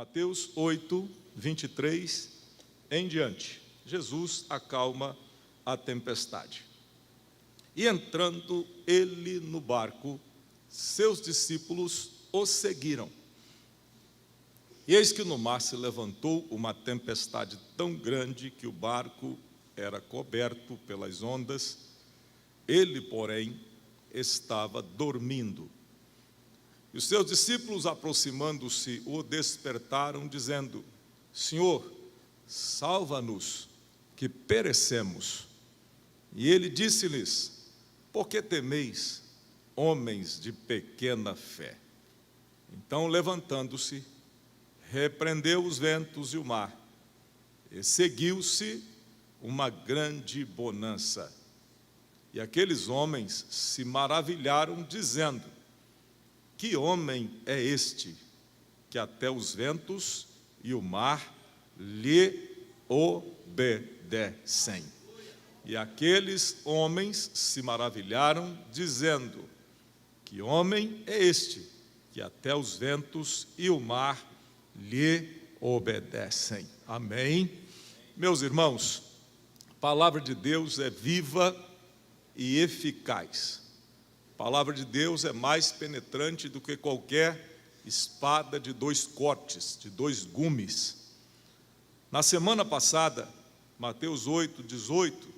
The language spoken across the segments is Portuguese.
Mateus 8, 23 em diante. Jesus acalma a tempestade. E entrando ele no barco, seus discípulos o seguiram. E eis que no mar se levantou uma tempestade tão grande que o barco era coberto pelas ondas. Ele, porém, estava dormindo. E os seus discípulos, aproximando-se, o despertaram, dizendo: Senhor, salva-nos, que perecemos. E ele disse-lhes: por que temeis, homens de pequena fé? Então, levantando-se, repreendeu os ventos e o mar, e seguiu-se uma grande bonança. E aqueles homens se maravilharam, dizendo: que homem é este, que até os ventos e o mar lhe obedecem? E aqueles homens se maravilharam, dizendo: que homem é este, que até os ventos e o mar lhe obedecem? Amém? Meus irmãos, a palavra de Deus é viva e eficaz. A palavra de Deus é mais penetrante do que qualquer espada de dois cortes, de dois gumes. Na semana passada, Mateus 8, 18,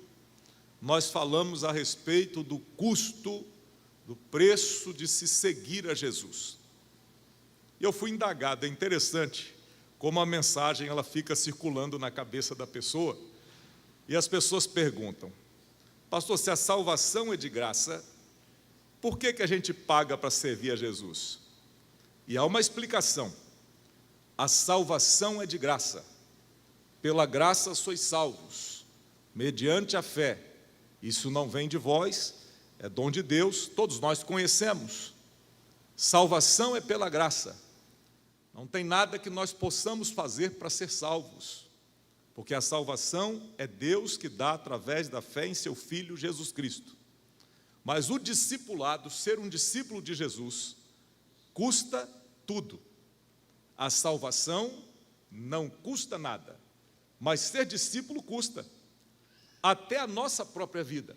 nós falamos a respeito do custo, do preço de se seguir a Jesus. E eu fui indagado, é interessante como a mensagem ela fica circulando na cabeça da pessoa, e as pessoas perguntam: pastor, se a salvação é de graça, por que a gente paga para servir a Jesus? E há uma explicação: a salvação é de graça, pela graça sois salvos, mediante a fé. Isso não vem de vós, é dom de Deus, todos nós conhecemos. Salvação é pela graça, não tem nada que nós possamos fazer para ser salvos, porque a salvação é Deus que dá através da fé em seu Filho Jesus Cristo. Mas o discipulado, ser um discípulo de Jesus, custa tudo. A salvação não custa nada, mas ser discípulo custa, até a nossa própria vida.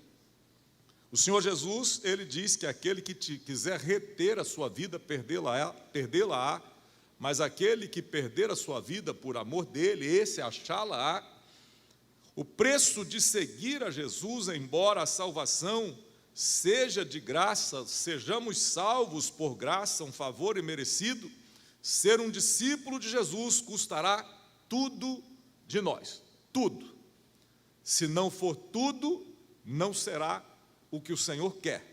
O Senhor Jesus, ele diz que aquele que quiser reter a sua vida, perdê-la-á, mas aquele que perder a sua vida por amor dele, esse achá-la-á. O preço de seguir a Jesus, embora a salvação seja de graça, sejamos salvos por graça, um favor imerecido, ser um discípulo de Jesus custará tudo de nós, tudo. Se não for tudo, não será o que o Senhor quer.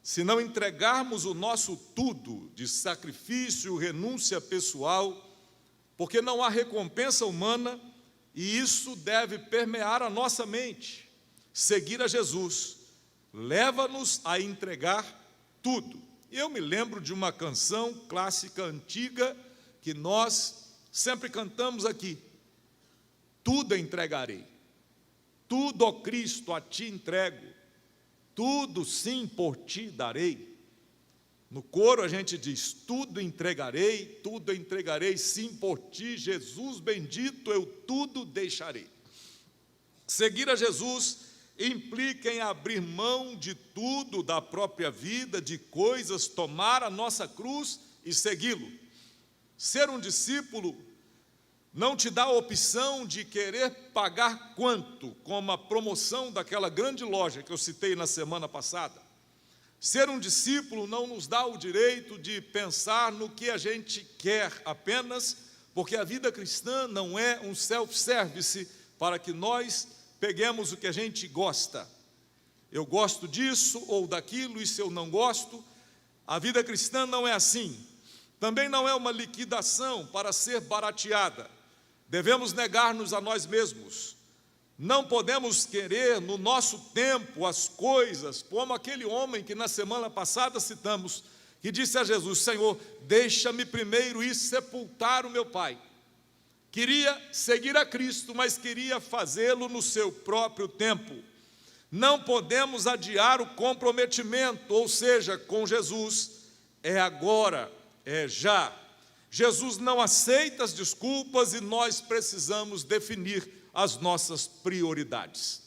Se não entregarmos o nosso tudo de sacrifício, renúncia pessoal, porque não há recompensa humana, e isso deve permear a nossa mente. Seguir a Jesus leva-nos a entregar tudo. Eu me lembro de uma canção clássica antiga que nós sempre cantamos aqui: tudo entregarei, tudo, ó Cristo, a ti entrego, tudo sim por ti darei. No coro a gente diz: tudo entregarei sim por ti, Jesus bendito, eu tudo deixarei. Seguir a Jesus implica em abrir mão de tudo, da própria vida, de coisas, tomar a nossa cruz e segui-lo. Ser um discípulo não te dá a opção de querer pagar quanto, como a promoção daquela grande loja que eu citei na semana passada. Ser um discípulo não nos dá o direito de pensar no que a gente quer apenas, porque a vida cristã não é um self-service para que nós peguemos o que a gente gosta. Eu gosto disso ou daquilo, e se eu não gosto, a vida cristã não é assim. Também não é uma liquidação para ser barateada. Devemos negar-nos a nós mesmos. Não podemos querer no nosso tempo as coisas, como aquele homem que na semana passada citamos, que disse a Jesus: Senhor, deixa-me primeiro ir sepultar o meu pai. Queria seguir a Cristo, mas queria fazê-lo no seu próprio tempo. Não podemos adiar o comprometimento, ou seja, com Jesus. É agora, é já. Jesus não aceita as desculpas e nós precisamos definir as nossas prioridades.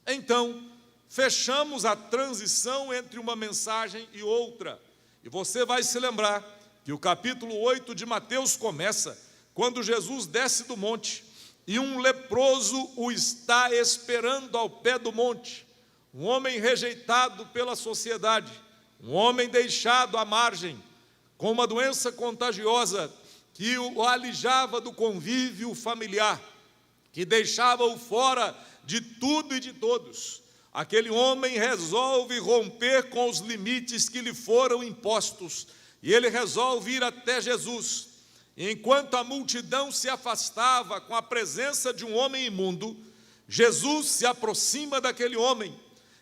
Então, fechamos a transição entre uma mensagem e outra. E você vai se lembrar que o capítulo 8 de Mateus começa quando Jesus desce do monte e um leproso o está esperando ao pé do monte. Um homem rejeitado pela sociedade, um homem deixado à margem, com uma doença contagiosa que o alijava do convívio familiar, que deixava-o fora de tudo e de todos. Aquele homem resolve romper com os limites que lhe foram impostos, e ele resolve ir até Jesus. E enquanto a multidão se afastava com a presença de um homem imundo, Jesus se aproxima daquele homem,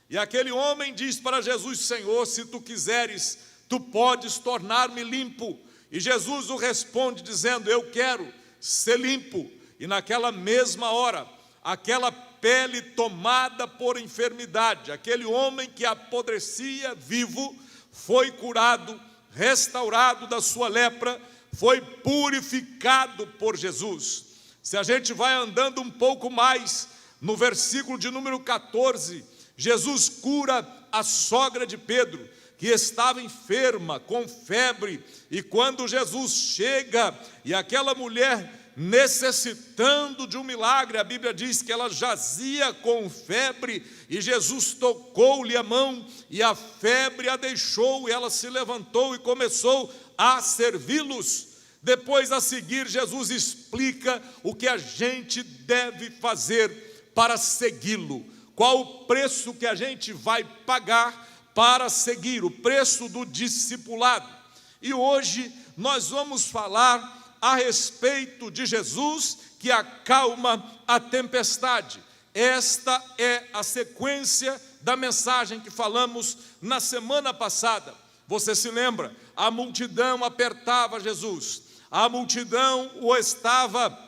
e aquele homem diz para Jesus: Senhor, se tu quiseres, tu podes tornar-me limpo. E Jesus o responde dizendo: eu quero ser limpo. E naquela mesma hora, aquela pele tomada por enfermidade, aquele homem que apodrecia vivo, foi curado, restaurado da sua lepra, foi purificado por Jesus. Se a gente vai andando um pouco mais, no versículo de número 14, Jesus cura a sogra de Pedro, que estava enferma, com febre, e quando Jesus chega, e aquela mulher necessitando de um milagre, a Bíblia diz que ela jazia com febre, e Jesus tocou-lhe a mão, e a febre a deixou, e ela se levantou e começou a servi-los. Depois, a seguir, Jesus explica o que a gente deve fazer para segui-lo, qual o preço que a gente vai pagar para seguir, o preço do discipulado. E hoje nós vamos falar a respeito de Jesus que acalma a tempestade. Esta é a sequência da mensagem que falamos na semana passada. Você se lembra? A multidão apertava Jesus, a multidão o estava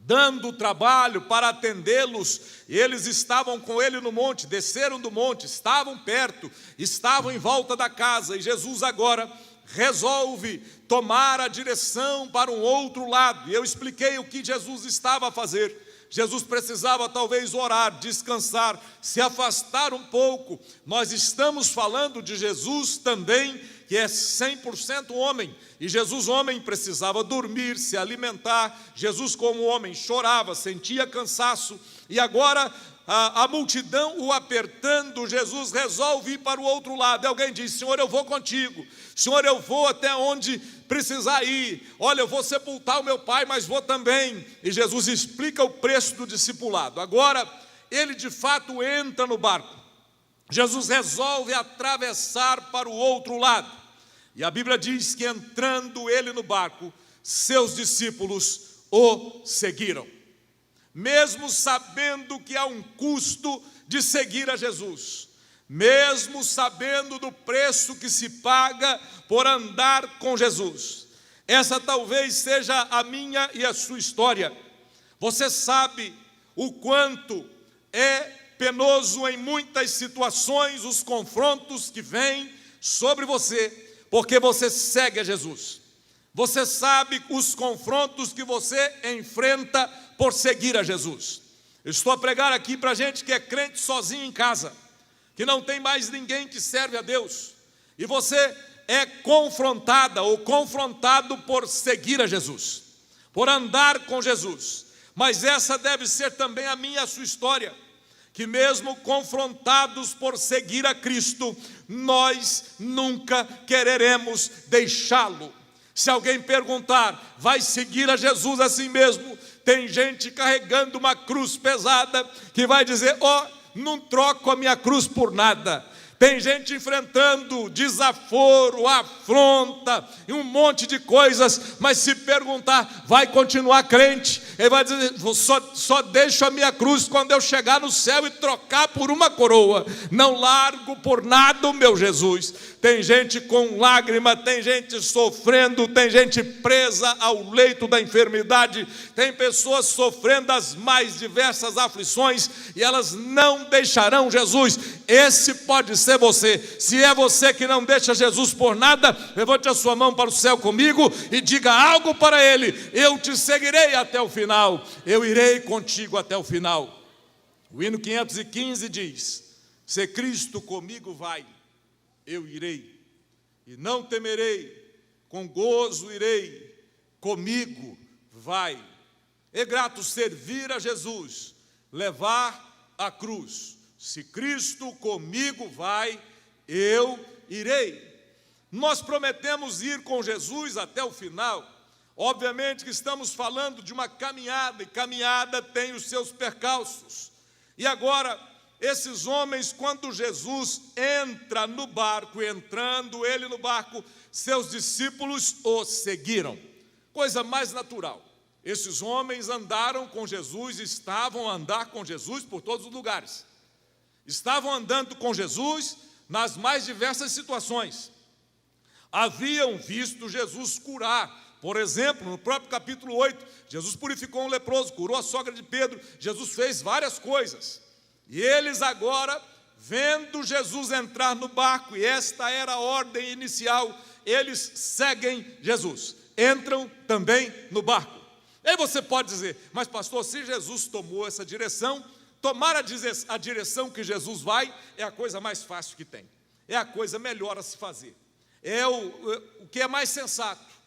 dando trabalho para atendê-los, e eles estavam com ele no monte, desceram do monte, estavam perto, estavam em volta da casa, e Jesus agora resolve tomar a direção para um outro lado. E eu expliquei o que Jesus estava a fazer. Jesus precisava talvez orar, descansar, se afastar um pouco. Nós estamos falando de Jesus também, que é 100% homem, e Jesus homem precisava dormir, se alimentar. Jesus como homem chorava, sentia cansaço, e agora a multidão o apertando, Jesus resolve ir para o outro lado. E alguém diz: Senhor, eu vou contigo, Senhor, eu vou até onde precisar ir, olha, eu vou sepultar o meu pai, mas vou também. E Jesus explica o preço do discipulado. Agora, ele de fato entra no barco, Jesus resolve atravessar para o outro lado, e a Bíblia diz que entrando ele no barco, seus discípulos o seguiram, mesmo sabendo que há um custo de seguir a Jesus, mesmo sabendo do preço que se paga por andar com Jesus. Essa talvez seja a minha e a sua história. Você sabe o quanto é penoso em muitas situações os confrontos que vêm sobre você, porque você segue a Jesus. Você sabe os confrontos que você enfrenta por seguir a Jesus. Eu estou a pregar aqui para gente que é crente sozinho em casa, que não tem mais ninguém que serve a Deus, e você é confrontada ou confrontado por seguir a Jesus, por andar com Jesus. Mas essa deve ser também a minha e a sua história, que mesmo confrontados por seguir a Cristo, nós nunca quereremos deixá-lo. Se alguém perguntar: vai seguir a Jesus assim mesmo? Tem gente carregando uma cruz pesada que vai dizer: não troco a minha cruz por nada. Tem gente enfrentando desaforo, afronta e um monte de coisas, mas se perguntar: vai continuar crente? Ele vai dizer: só deixo a minha cruz quando eu chegar no céu e trocar por uma coroa. Não largo por nada o meu Jesus. Tem gente com lágrima, tem gente sofrendo, tem gente presa ao leito da enfermidade, tem pessoas sofrendo as mais diversas aflições, e elas não deixarão Jesus. Esse pode ser ser você. Se é você que não deixa Jesus por nada, levante a sua mão para o céu comigo e diga algo para Ele: eu te seguirei até o final, eu irei contigo até o final. O hino 515 diz: se Cristo comigo vai, eu irei, e não temerei, com gozo irei, comigo vai. É grato servir a Jesus, levar a cruz. Se Cristo comigo vai, eu irei. Nós prometemos ir com Jesus até o final. Obviamente que estamos falando de uma caminhada, e caminhada tem os seus percalços. E agora, esses homens, quando Jesus entra no barco, entrando ele no barco, seus discípulos o seguiram. Coisa mais natural. Esses homens andaram com Jesus, estavam a andar com Jesus por todos os lugares. Estavam andando com Jesus nas mais diversas situações. Haviam visto Jesus curar. Por exemplo, no próprio capítulo 8, Jesus purificou um leproso, curou a sogra de Pedro. Jesus fez várias coisas. E eles agora, vendo Jesus entrar no barco, e esta era a ordem inicial, eles seguem Jesus, entram também no barco. Aí você pode dizer: mas pastor, se Jesus tomou essa direção, tomar a direção que Jesus vai é a coisa mais fácil que tem, é a coisa melhor a se fazer, é o que é mais sensato.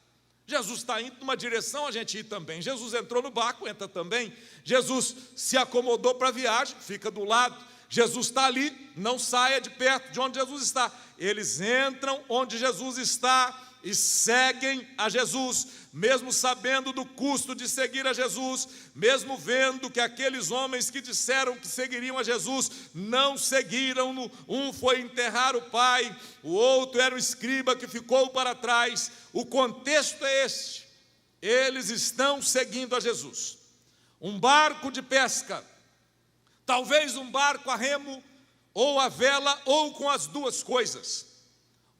Jesus está indo numa direção, a gente ir também. Jesus entrou no barco, entra também. Jesus se acomodou para a viagem, fica do lado. Jesus está ali, não saia de perto de onde Jesus está. Eles entram onde Jesus está e seguem a Jesus, mesmo sabendo do custo de seguir a Jesus, mesmo vendo que aqueles homens que disseram que seguiriam a Jesus, não seguiram. Um foi enterrar o pai, o outro era o escriba que ficou para trás. O contexto é este: eles estão seguindo a Jesus. Um barco de pesca, talvez um barco a remo, ou a vela, ou com as duas coisas.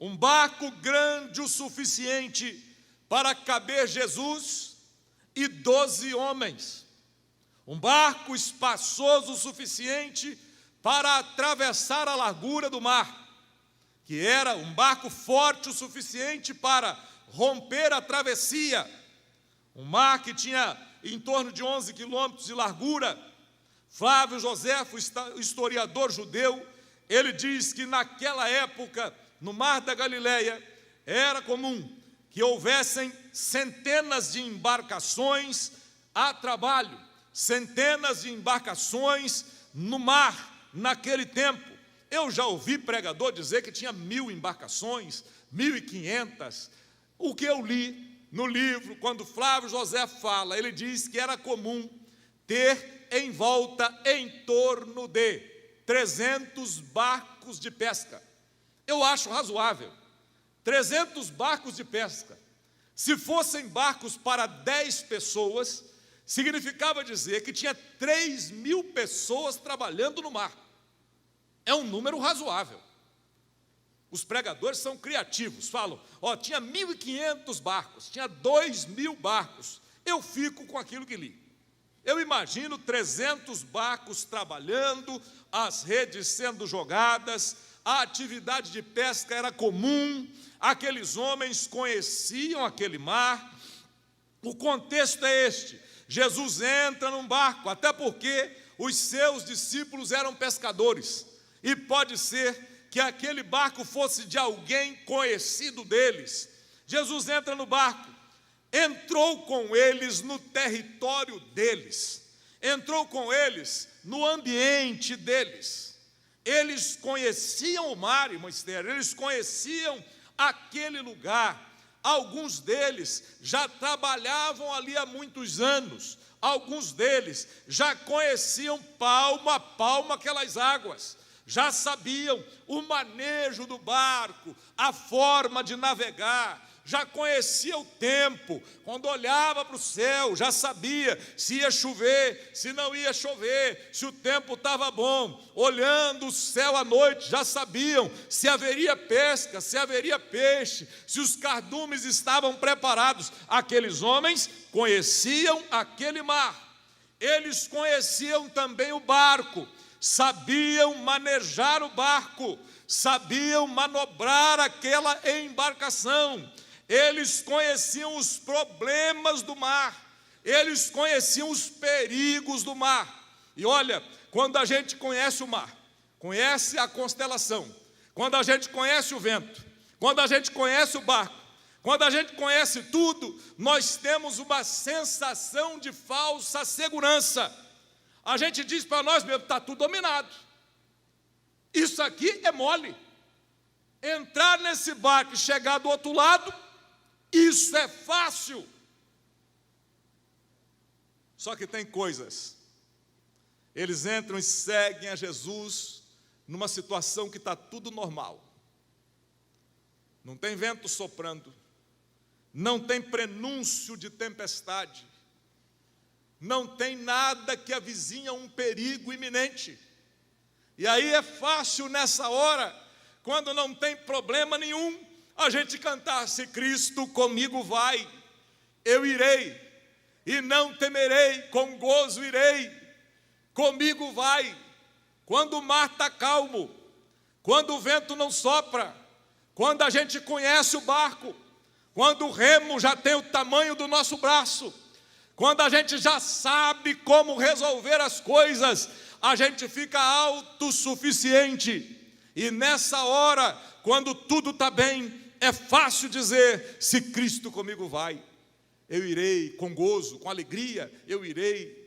Um barco grande o suficiente para caber Jesus e 12 homens. Um barco espaçoso o suficiente para atravessar a largura do mar, que era um barco forte o suficiente para romper a travessia. Um mar que tinha em torno de 11 quilômetros de largura. Flávio Joséfo, historiador judeu, ele diz que naquela época, no mar da Galileia, era comum que houvessem centenas de embarcações a trabalho, centenas de embarcações no mar naquele tempo. Eu já ouvi pregador dizer que tinha 1000 embarcações, 1500. O que eu li no livro, quando Flávio José fala, ele diz que era comum ter em volta, em torno de 300 barcos de pesca. Eu acho razoável. 300 barcos de pesca. Se fossem barcos para 10 pessoas, significava dizer que tinha 3.000 pessoas trabalhando no mar. É um número razoável. Os pregadores são criativos, falam: tinha 1.500 barcos, tinha 2.000 barcos. Eu fico com aquilo que li. Eu imagino 300 barcos trabalhando, as redes sendo jogadas, a atividade de pesca era comum, aqueles homens conheciam aquele mar. O contexto é este: Jesus entra num barco, até porque os seus discípulos eram pescadores, e pode ser que aquele barco fosse de alguém conhecido deles. Jesus entra no barco, entrou com eles no território deles, entrou com eles no ambiente deles. Eles conheciam o mar, irmão Esther, eles conheciam aquele lugar. Alguns deles já trabalhavam ali há muitos anos, alguns deles já conheciam palmo a palmo aquelas águas, já sabiam o manejo do barco, a forma de navegar, já conhecia o tempo. Quando olhava para o céu, já sabia se ia chover, se não ia chover, se o tempo estava bom. Olhando o céu à noite, já sabiam se haveria pesca, se haveria peixe, se os cardumes estavam preparados. Aqueles homens conheciam aquele mar. eles conheciam também o barco, sabiam manejar o barco, sabiam manobrar aquela embarcação, eles conheciam os problemas do mar, eles conheciam os perigos do mar. E olha, quando a gente conhece o mar, conhece a constelação, quando a gente conhece o vento, quando a gente conhece o barco, quando a gente conhece tudo, nós temos uma sensação de falsa segurança. A gente diz para nós mesmos, está tudo dominado. Isso aqui é mole. Entrar nesse barco e chegar do outro lado, isso é fácil. Só que tem coisas. Eles entram e seguem a Jesus numa situação que está tudo normal. Não tem vento soprando, não tem prenúncio de tempestade, não tem nada que avizinha um perigo iminente. E aí é fácil nessa hora, quando não tem problema nenhum, a gente cantar: se Cristo comigo vai, eu irei, e não temerei, com gozo irei, comigo vai. Quando o mar está calmo, quando o vento não sopra, quando a gente conhece o barco, quando o remo já tem o tamanho do nosso braço, quando a gente já sabe como resolver as coisas, a gente fica autossuficiente. E nessa hora, quando tudo está bem, é fácil dizer: se Cristo comigo vai, eu irei, com gozo, com alegria, eu irei.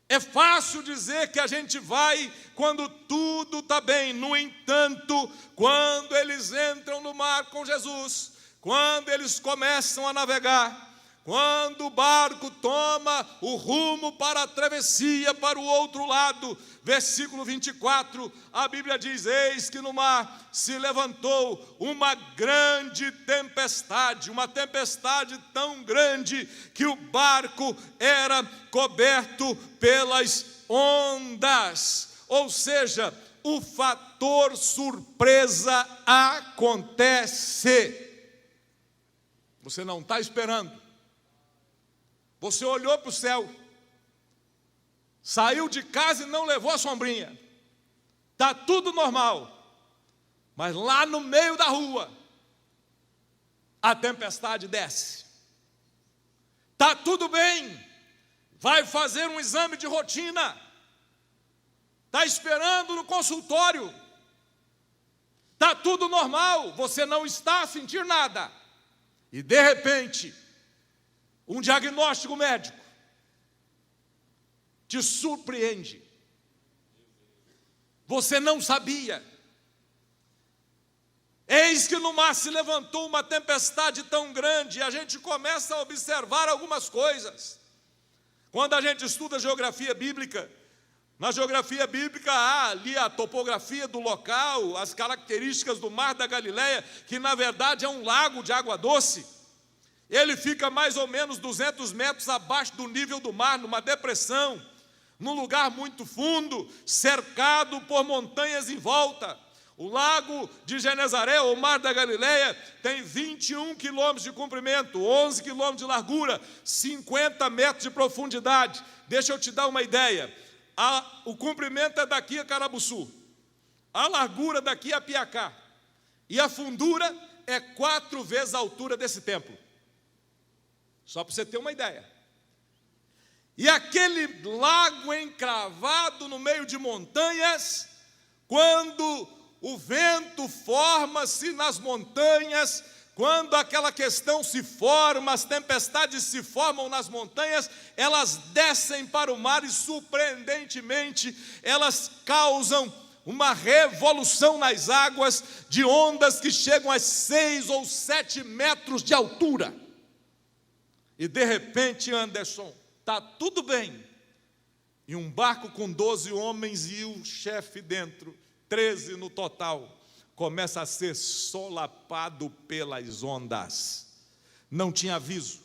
É fácil dizer que a gente vai quando tudo está bem. No entanto, quando eles entram no mar com Jesus, quando eles começam a navegar, quando o barco toma o rumo para a travessia para o outro lado, versículo 24, a Bíblia diz: eis que no mar se levantou uma grande tempestade, uma tempestade tão grande que o barco era coberto pelas ondas. Ou seja, o fator surpresa acontece. Você não está esperando. Você olhou para o céu, saiu de casa e não levou a sombrinha. Está tudo normal. Mas lá no meio da rua, a tempestade desce. Está tudo bem. Vai fazer um exame de rotina. Está esperando no consultório. Está tudo normal. Você não está a sentir nada. E de repente, um diagnóstico médico te surpreende. Você não sabia. Eis que no mar se levantou uma tempestade tão grande, e a gente começa a observar algumas coisas. Quando a gente estuda geografia bíblica, na geografia bíblica há ali a topografia do local, as características do mar da Galileia, que na verdade é um lago de água doce. Ele fica mais ou menos 200 metros abaixo do nível do mar, numa depressão, num lugar muito fundo, cercado por montanhas em volta. O lago de Genezaré, ou mar da Galileia, tem 21 quilômetros de comprimento, 11 quilômetros de largura, 50 metros de profundidade. Deixa eu te dar uma ideia. O comprimento é daqui a Carabuçu, a largura daqui a Piacá, e a fundura é 4 vezes a altura desse templo. Só para você ter uma ideia. E aquele lago encravado no meio de montanhas, quando o vento forma-se nas montanhas, quando aquela questão se forma, as tempestades se formam nas montanhas, elas descem para o mar e, surpreendentemente, elas causam uma revolução nas águas, de ondas que chegam a 6 ou 7 metros de altura. E de repente, Anderson, está tudo bem. E um barco com 12 homens e o chefe dentro, 13 no total, começa a ser solapado pelas ondas. Não tinha aviso,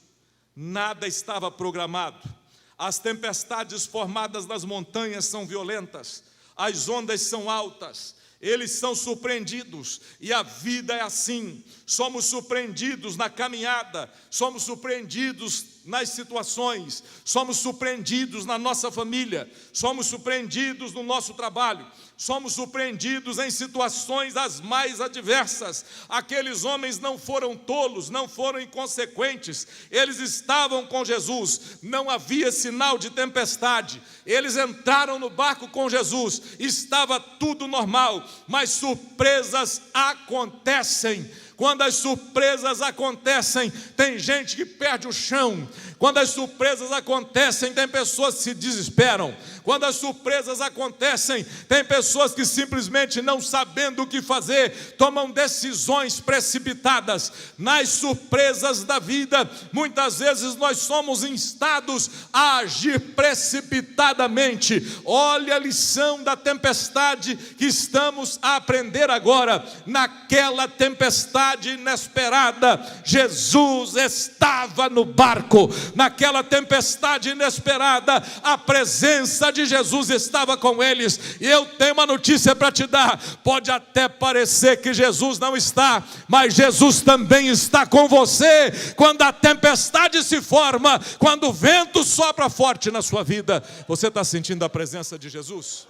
nada estava programado. As tempestades formadas nas montanhas são violentas, as ondas são altas. Eles são surpreendidos, e a vida é assim. Somos surpreendidos na caminhada, somos surpreendidos nas situações, somos surpreendidos na nossa família, somos surpreendidos no nosso trabalho, somos surpreendidos em situações as mais adversas. Aqueles homens não foram tolos, não foram inconsequentes, eles estavam com Jesus, não havia sinal de tempestade, eles entraram no barco com Jesus, estava tudo normal, mas surpresas acontecem. Quando as surpresas acontecem, tem gente que perde o chão. Quando as surpresas acontecem, tem pessoas que se desesperam. Quando as surpresas acontecem, tem pessoas que simplesmente não sabendo o que fazer, tomam decisões precipitadas. Nas surpresas da vida, muitas vezes nós somos instados a agir precipitadamente. Olha a lição da tempestade que estamos a aprender agora. Naquela tempestade inesperada, Jesus estava no barco. Naquela tempestade inesperada, a presença de Jesus estava com eles. E eu tenho uma notícia para te dar. Pode até parecer que Jesus não está, mas Jesus também está com você. Quando a tempestade se forma, quando o vento sopra forte na sua vida, você está sentindo a presença de Jesus?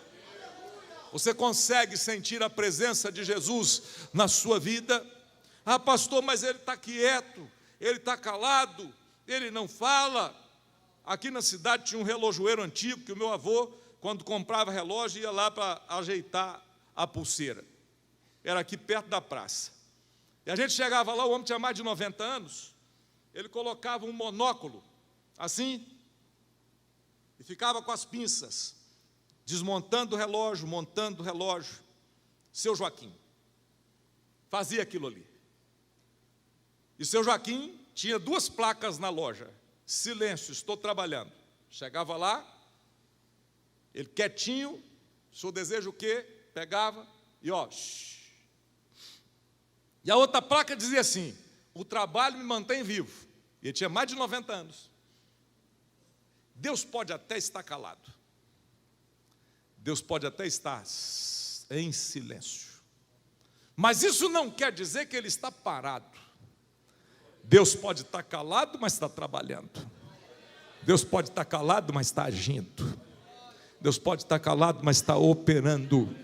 Você consegue sentir a presença de Jesus na sua vida? Ah, pastor, mas ele está quieto, ele está calado, ele não fala. Aqui na cidade tinha um relojoeiro antigo, que o meu avô, quando comprava relógio, ia lá para ajeitar a pulseira. Era aqui perto da praça. E a gente chegava lá, o homem tinha mais de 90 anos, ele colocava um monóculo, assim, e ficava com as pinças, desmontando o relógio, montando o relógio. Seu Joaquim fazia aquilo ali. E seu Joaquim tinha 2 placas na loja: silêncio, estou trabalhando. Chegava lá, ele quietinho, o senhor deseja o quê? Pegava e ó. Shh. E a outra placa dizia assim: o trabalho me mantém vivo. E ele tinha mais de 90 anos. Deus pode até estar calado. Deus pode até estar em silêncio. Mas isso não quer dizer que ele está parado. Deus pode estar calado, mas está trabalhando. Deus pode estar calado, mas está agindo. Deus pode estar calado, mas está operando.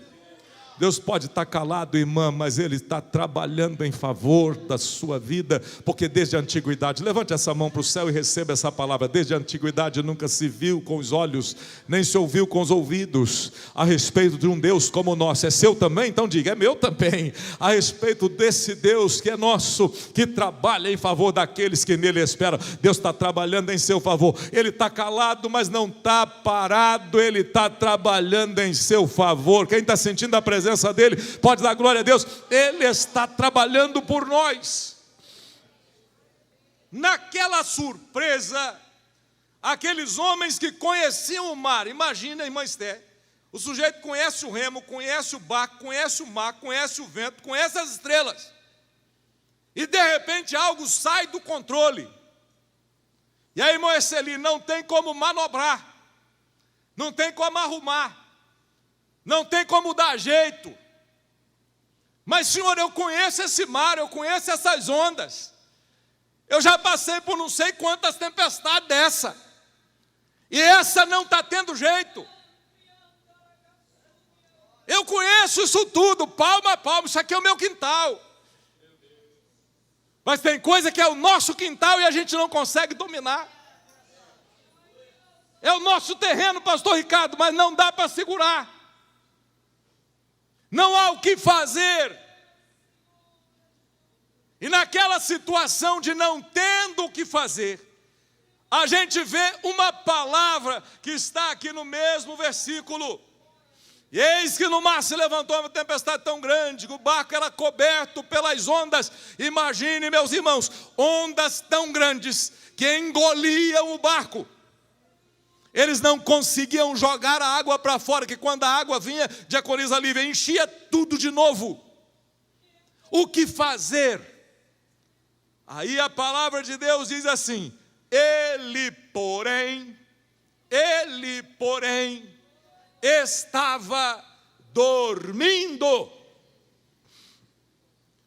Deus pode estar calado, irmã, mas Ele está trabalhando em favor da sua vida, porque desde a antiguidade, levante essa mão para o céu e receba essa palavra. Desde a antiguidade nunca se viu com os olhos, nem se ouviu com os ouvidos, a respeito de um Deus como o nosso. É seu também? Então diga: é meu também. A respeito desse Deus que é nosso, que trabalha em favor daqueles que nele esperam. Deus está trabalhando em seu favor. Ele está calado, mas não está parado. Ele está trabalhando em seu favor. Quem está sentindo a presença dele, pode dar glória a Deus. Ele está trabalhando por nós. Naquela surpresa, aqueles homens que conheciam o mar, imagina, irmã Esther, o sujeito conhece o remo, conhece o barco, conhece o mar, conhece o vento, conhece as estrelas, e de repente algo sai do controle. E aí, irmã Esther, não tem como manobrar, não tem como arrumar, não tem como dar jeito. Mas, Senhor, eu conheço esse mar, eu conheço essas ondas. Eu já passei por não sei quantas tempestades dessa. E essa não está tendo jeito. Eu conheço isso tudo, palmo a palmo, isso aqui é o meu quintal. Mas tem coisa que é o nosso quintal e a gente não consegue dominar. É o nosso terreno, pastor Ricardo, mas não dá para segurar. Não há o que fazer. E naquela situação de não tendo o que fazer, a gente vê uma palavra que está aqui no mesmo versículo. E eis que no mar se levantou uma tempestade tão grande, que o barco era coberto pelas ondas. Imagine, meus irmãos, ondas tão grandes que engoliam o barco. Eles não conseguiam jogar a água para fora, que quando a água vinha, diaconisa Lívia, enchia tudo de novo. O que fazer? Aí a palavra de Deus diz assim: ele, porém, estava dormindo.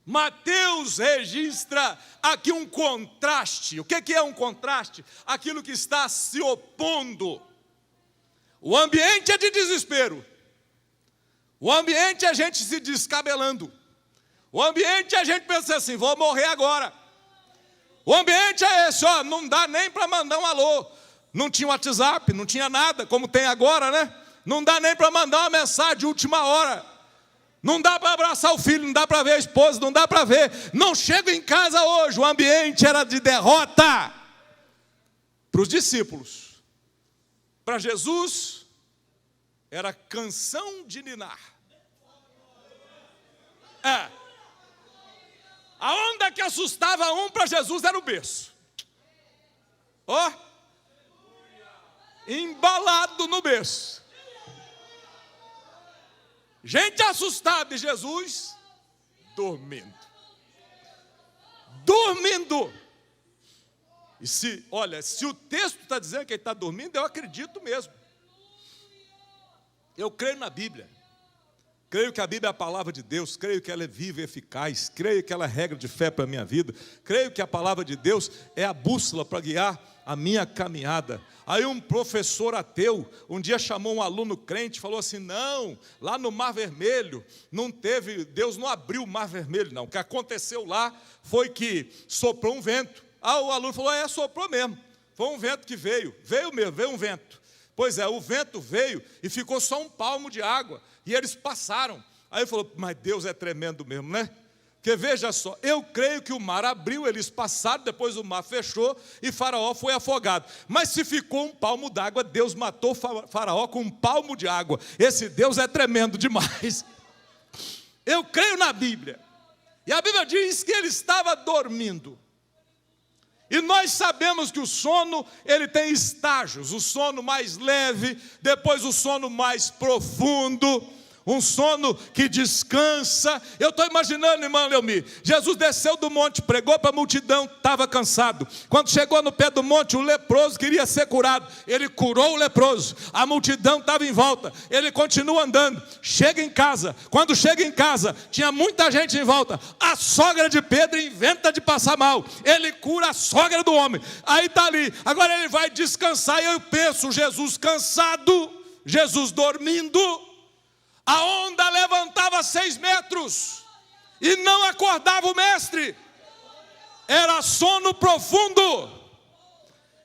Mateus registra aqui um contraste. O que é um contraste? Aquilo que está se opondo. O ambiente é de desespero. O ambiente é a gente se descabelando. O ambiente é a gente pensar assim, vou morrer agora. O ambiente é esse, ó, não dá nem para mandar um alô. Não tinha WhatsApp, não tinha nada, como tem agora, né? Não dá nem para mandar uma mensagem de última hora. Não dá para abraçar o filho, não dá para ver a esposa, não dá para ver. Não chego em casa hoje, o ambiente era de derrota. Para os discípulos. Para Jesus, era canção de ninar. A onda que assustava um para Jesus era o berço. Ó, embalado no berço. Gente assustada e Jesus dormindo. Dormindo. E se o texto está dizendo que ele está dormindo, eu acredito mesmo. Eu creio na Bíblia. Creio que a Bíblia é a palavra de Deus, creio que ela é viva e eficaz, creio que ela é regra de fé para a minha vida, creio que a palavra de Deus é a bússola para guiar a minha caminhada. Aí um professor ateu, um dia chamou um aluno crente e falou assim, não, lá no Mar Vermelho, não teve, Deus não abriu o Mar Vermelho não, o que aconteceu lá foi que soprou um vento. O aluno falou, soprou mesmo, foi um vento que veio um vento. Pois é, o vento veio e ficou só um palmo de água. E eles passaram. Aí ele falou, mas Deus é tremendo mesmo, né? Porque veja só, eu creio que o mar abriu, eles passaram, depois o mar fechou e Faraó foi afogado. Mas se ficou um palmo d'água, Deus matou Faraó com um palmo de água. Esse Deus é tremendo demais. Eu creio na Bíblia. E a Bíblia diz que ele estava dormindo. E nós sabemos que o sono, ele tem estágios, o sono mais leve, depois o sono mais profundo, um sono que descansa. Eu estou imaginando, irmã Leomi, Jesus desceu do monte, pregou para a multidão, estava cansado. Quando chegou no pé do monte, o leproso queria ser curado, ele curou o leproso, a multidão estava em volta, ele continua andando, chega em casa. Quando chega em casa, tinha muita gente em volta, a sogra de Pedro inventa de passar mal, ele cura a sogra do homem, aí está ali, agora ele vai descansar. E eu penso, Jesus cansado, Jesus dormindo, a onda levantava 6 metros e não acordava o mestre. Era sono profundo.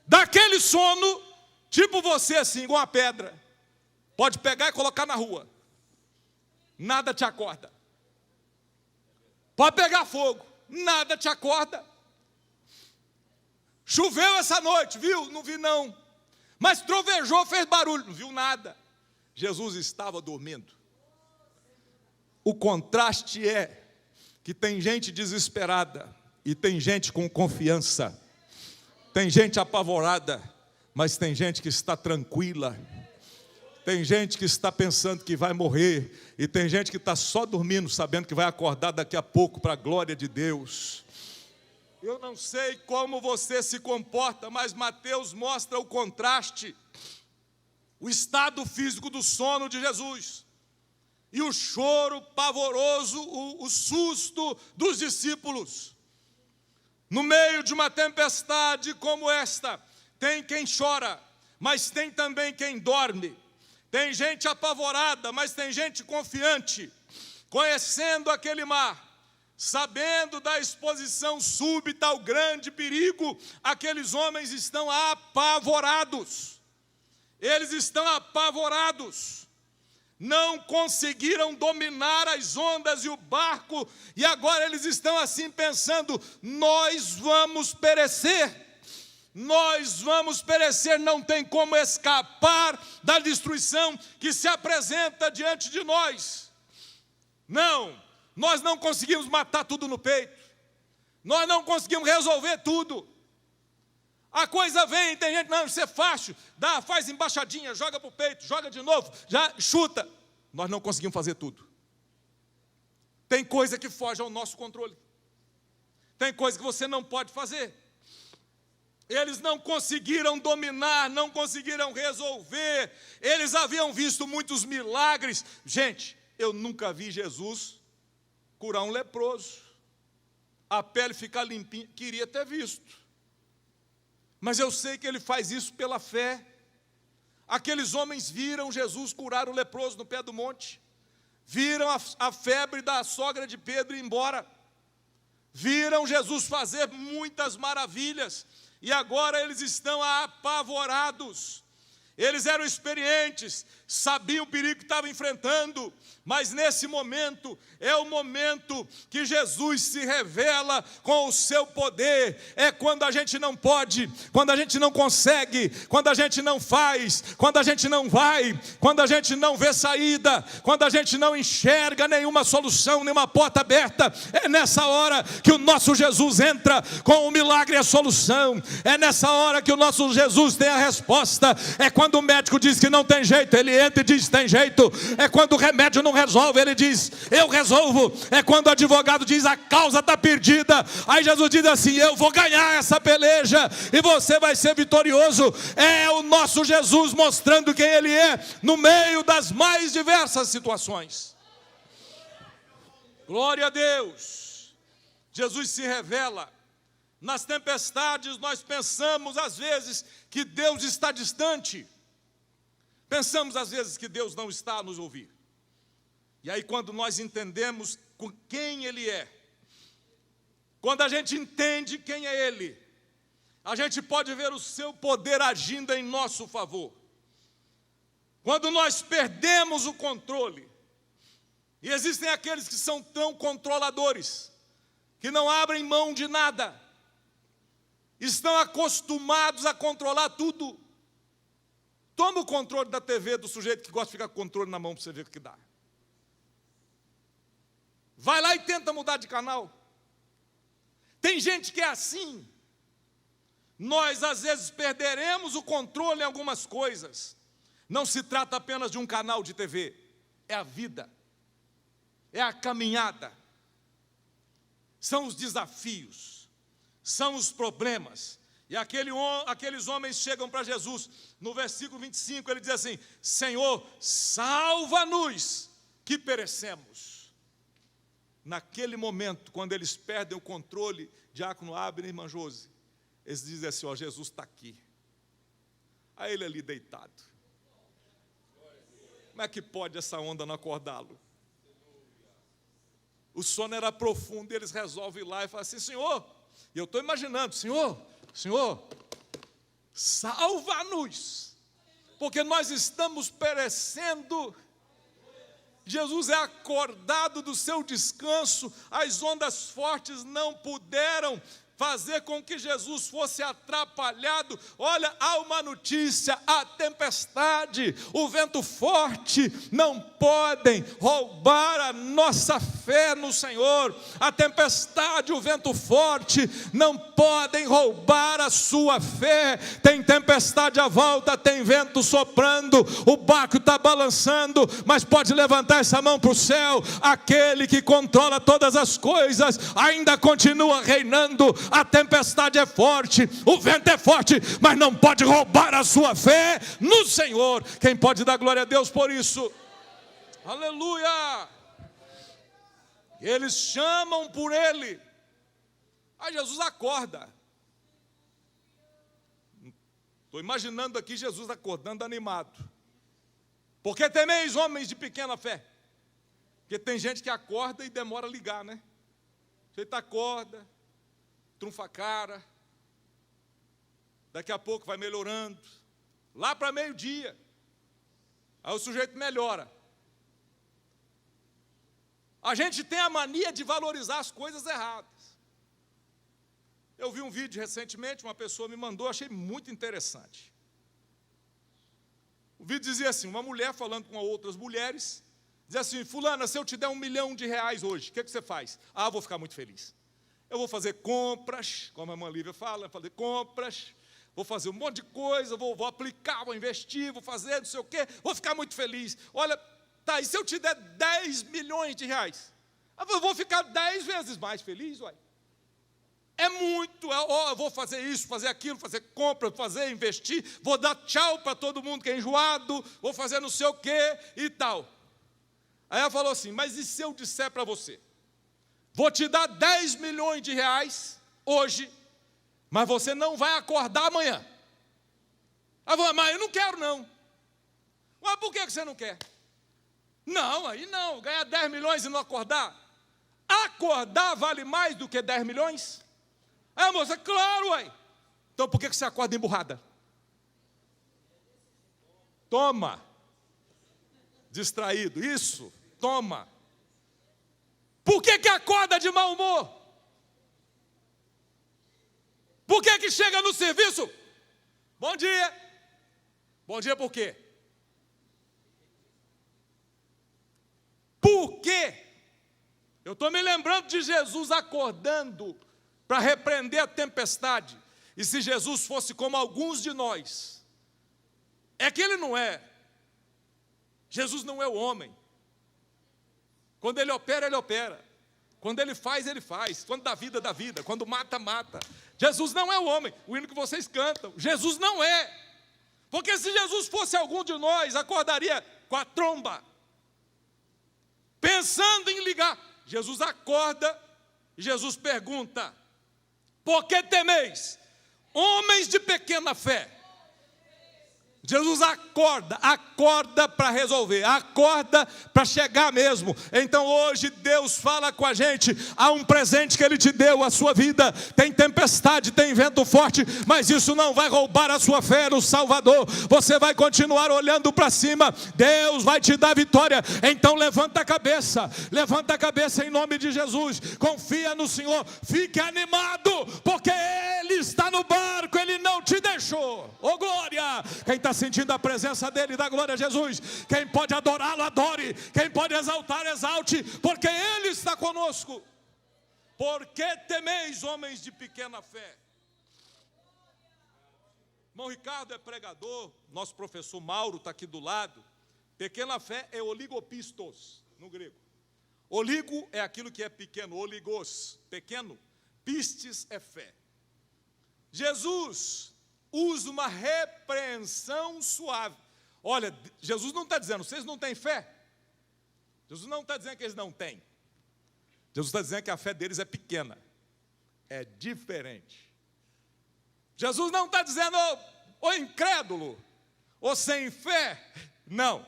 Daquele sono, tipo você assim, igual uma pedra. Pode pegar e colocar na rua. Nada te acorda. Pode pegar fogo. Nada te acorda. Choveu essa noite, viu? Não vi não. Mas trovejou, fez barulho. Não viu nada. Jesus estava dormindo. O contraste é que tem gente desesperada e tem gente com confiança. Tem gente apavorada, mas tem gente que está tranquila. Tem gente que está pensando que vai morrer e tem gente que está só dormindo, sabendo que vai acordar daqui a pouco para a glória de Deus. Eu não sei como você se comporta, mas Mateus mostra o contraste, o estado físico do sono de Jesus. E o choro pavoroso, o susto dos discípulos. No meio de uma tempestade como esta, tem quem chora, mas tem também quem dorme. Tem gente apavorada, mas tem gente confiante, conhecendo aquele mar, sabendo da exposição súbita ao grande perigo. Aqueles homens estão apavorados. Eles estão apavorados. Não conseguiram dominar as ondas e o barco, e agora eles estão assim pensando, nós vamos perecer, não tem como escapar da destruição que se apresenta diante de nós. Não, nós não conseguimos matar tudo no peito, nós não conseguimos resolver tudo. A coisa vem, tem gente, não, isso é fácil, faz embaixadinha, joga para o peito, joga de novo, já chuta. Nós não conseguimos fazer tudo. Tem coisa que foge ao nosso controle. Tem coisa que você não pode fazer. Eles não conseguiram dominar, não conseguiram resolver. Eles haviam visto muitos milagres. Gente, eu nunca vi Jesus curar um leproso. a pele ficar limpinha. Queria ter visto. Mas eu sei que ele faz isso pela fé. Aqueles homens viram Jesus curar o leproso no pé do monte. Viram a febre da sogra de Pedro ir embora. Viram Jesus fazer muitas maravilhas. E agora eles estão apavorados. Eles eram experientes, sabiam o perigo que estavam enfrentando, mas nesse momento, é o momento que Jesus se revela com o seu poder. É quando a gente não pode, quando a gente não consegue, quando a gente não faz, quando a gente não vai, quando a gente não vê saída, quando a gente não enxerga nenhuma solução, nenhuma porta aberta. É nessa hora que o nosso Jesus entra com o milagre e a solução. É nessa hora que o nosso Jesus tem a resposta. É quando o médico diz que não tem jeito, ele entra e diz tem jeito. É quando o remédio não resolve, ele diz eu resolvo. É quando o advogado diz a causa está perdida, aí Jesus diz assim, eu vou ganhar essa peleja e você vai ser vitorioso. É o nosso Jesus mostrando quem ele é no meio das mais diversas situações. Glória a Deus. Jesus se revela. Nas tempestades nós pensamos às vezes que Deus está distante. Pensamos às vezes que Deus não está a nos ouvir. E aí quando nós entendemos com quem Ele é, quando a gente entende quem é Ele, a gente pode ver o seu poder agindo em nosso favor. Quando nós perdemos o controle, e existem aqueles que são tão controladores, que não abrem mão de nada, estão acostumados a controlar tudo. Toma o controle da TV do sujeito que gosta de ficar com o controle na mão para você ver o que dá. Vai lá e tenta mudar de canal. Tem gente que é assim. Nós às vezes perderemos o controle em algumas coisas. Não se trata apenas de um canal de TV. É a vida. É a caminhada. São os desafios. São os problemas. E aqueles homens chegam para Jesus. No versículo 25 ele diz assim, Senhor, salva-nos que perecemos. Naquele momento, quando eles perdem o controle, diácono Abner e irmã Josi, eles dizem assim, ó, Jesus está aqui. Aí ele ali deitado. Como é que pode essa onda não acordá-lo? O sono era profundo e eles resolvem ir lá e falam assim, Senhor, e eu estou imaginando, Senhor, salva-nos, porque nós estamos perecendo. Jesus é acordado do seu descanso, as ondas fortes não puderam fazer com que Jesus fosse atrapalhado. Olha, há uma notícia, a tempestade, o vento forte não podem roubar a nossa fé no Senhor. A tempestade, o vento forte não podem roubar a sua fé. Tem tempestade à volta, tem vento soprando, o barco está balançando, mas pode levantar essa mão para o céu. Aquele que controla todas as coisas ainda continua reinando. A tempestade é forte, o vento é forte, mas não pode roubar a sua fé no Senhor. Quem pode dar glória a Deus por isso? Aleluia! Eles chamam por Ele. Aí Jesus acorda. Estou imaginando aqui Jesus acordando animado. Porque temeis, homens de pequena fé? Porque tem gente que acorda e demora a ligar, né? Você acorda, trunfa a cara, daqui a pouco vai melhorando, lá para meio-dia, aí o sujeito melhora. A gente tem a mania de valorizar as coisas erradas. Eu vi um vídeo recentemente, uma pessoa me mandou, achei muito interessante. O vídeo dizia assim, uma mulher falando com outras mulheres, dizia assim, fulana, se eu te der R$1 milhão hoje, o que você faz? Ah, vou ficar muito feliz. Eu vou fazer compras, como a irmã Lívia fala, fazer compras, vou fazer um monte de coisa, vou aplicar, vou investir, vou fazer não sei o quê, vou ficar muito feliz. Olha, tá, e se eu te der R$10 milhões? Eu vou ficar 10 vezes mais feliz, uai. É muito, eu vou fazer isso, fazer aquilo, fazer compra, fazer, investir, vou dar tchau para todo mundo que é enjoado, vou fazer não sei o quê e tal. Aí ela falou assim, mas e se eu disser para você, vou te dar 10 milhões de reais hoje, mas você não vai acordar amanhã. Mas eu não quero não. Mas por que você não quer? Não, aí não, ganhar 10 milhões e não acordar. Acordar vale mais do que 10 milhões? Aí a moça, claro, ué. Então por que você acorda emburrada? Toma. Distraído, isso, toma. Por que acorda de mau humor? Por que chega no serviço? Bom dia. Bom dia por quê? Por quê? Eu estou me lembrando de Jesus acordando para repreender a tempestade. E se Jesus fosse como alguns de nós, é que ele não é. Jesus não é o homem. Quando ele opera, ele opera. Quando ele faz, ele faz. Quando dá vida, dá vida. Quando mata, mata. Jesus não é o homem. O hino que vocês cantam. Jesus não é. Porque se Jesus fosse algum de nós, acordaria com a tromba, pensando em ligar. Jesus acorda e Jesus pergunta: por que temeis, homens de pequena fé? Jesus acorda para resolver, acorda para chegar mesmo. Então hoje Deus fala com a gente, há um presente que Ele te deu, a sua vida. Tem tempestade, tem vento forte, mas isso não vai roubar a sua fé no Salvador. Você vai continuar olhando para cima, Deus vai te dar vitória. Então levanta a cabeça em nome de Jesus. Confia no Senhor, fique animado, porque Ele está no barco, Ele não te deixou. Oh glória! Quem está sentindo a presença dele, dá glória a Jesus. Quem pode adorá-lo, adore. Quem pode exaltar, exalte, porque Ele está conosco. Por que temeis, homens de pequena fé? Irmão Ricardo é pregador, nosso professor Mauro está aqui do lado. Pequena fé é oligopistos, no grego. Oligo é aquilo que é pequeno, oligos, pequeno. Pistes é fé. Jesus usa uma repreensão suave. Olha, Jesus não está dizendo, vocês não têm fé? Jesus não está dizendo que eles não têm. Jesus está dizendo que a fé deles é pequena. É diferente. Jesus não está dizendo, ô incrédulo, ou sem fé. Não,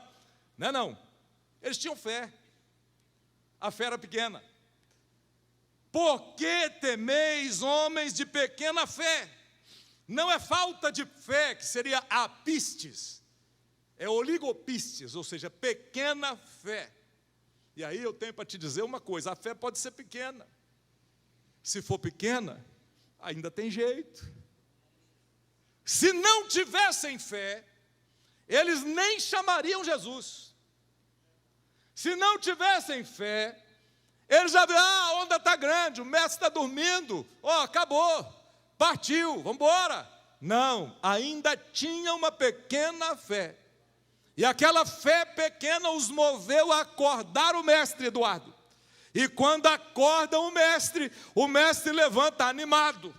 não. Eles tinham fé. A fé era pequena. Por que temeis, homens de pequena fé? Não é falta de fé, que seria apistes, é oligopistes, ou seja, pequena fé. E aí eu tenho para te dizer uma coisa, a fé pode ser pequena. Se for pequena, ainda tem jeito. Se não tivessem fé, eles nem chamariam Jesus. Se não tivessem fé, eles já viram, a onda está grande, o mestre está dormindo, acabou. Partiu, vamos embora. Não, ainda tinha uma pequena fé. E aquela fé pequena os moveu a acordar o mestre, Eduardo. E quando acordam o mestre levanta animado.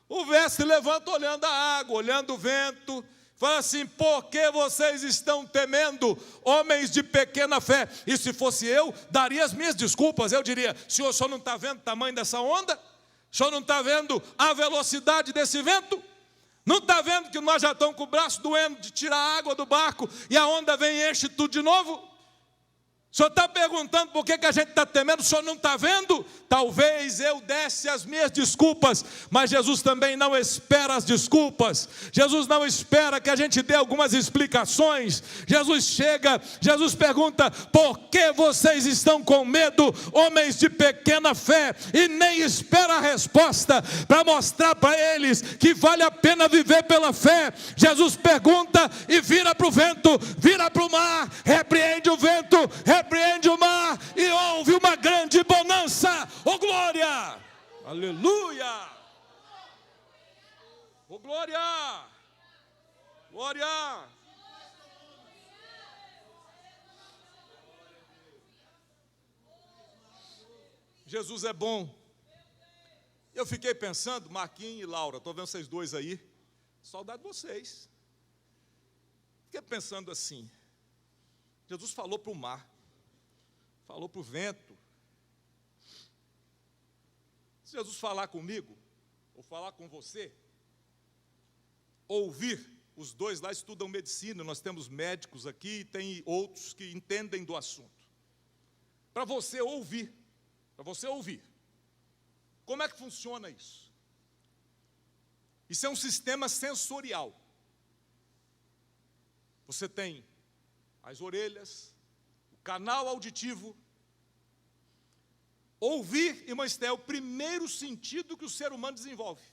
O mestre levanta olhando a água, olhando o vento. Fala assim, por que vocês estão temendo, homens de pequena fé? E se fosse eu, daria as minhas desculpas. Eu diria, senhor, o senhor não está vendo o tamanho dessa onda? O senhor não está vendo a velocidade desse vento? Não está vendo que nós já estamos com o braço doendo de tirar a água do barco e a onda vem e enche tudo de novo? O senhor está perguntando por que a gente está temendo, o senhor não está vendo? Talvez eu desse as minhas desculpas, mas Jesus também não espera as desculpas. Jesus não espera que a gente dê algumas explicações. Jesus chega, Jesus pergunta, por que vocês estão com medo, homens de pequena fé? E nem espera a resposta para mostrar para eles que vale a pena viver pela fé. Jesus pergunta e vira para o vento, vira para o mar, repreende o vento, repreende o mar e houve uma grande bonança. Oh glória! Aleluia! Oh glória! Glória! Jesus é bom. Eu fiquei pensando, Marquinhos e Laura, estou vendo vocês dois aí, saudade de vocês. Fiquei pensando assim, Jesus falou para o mar, falou para o vento, Se Jesus falar comigo, ou falar com você, ouvir, os dois lá estudam medicina, nós temos médicos aqui e tem outros que entendem do assunto. Para você ouvir, como é que funciona isso? Isso é um sistema sensorial. Você tem as orelhas, o canal auditivo. Ouvir, irmãs, é o primeiro sentido que o ser humano desenvolve.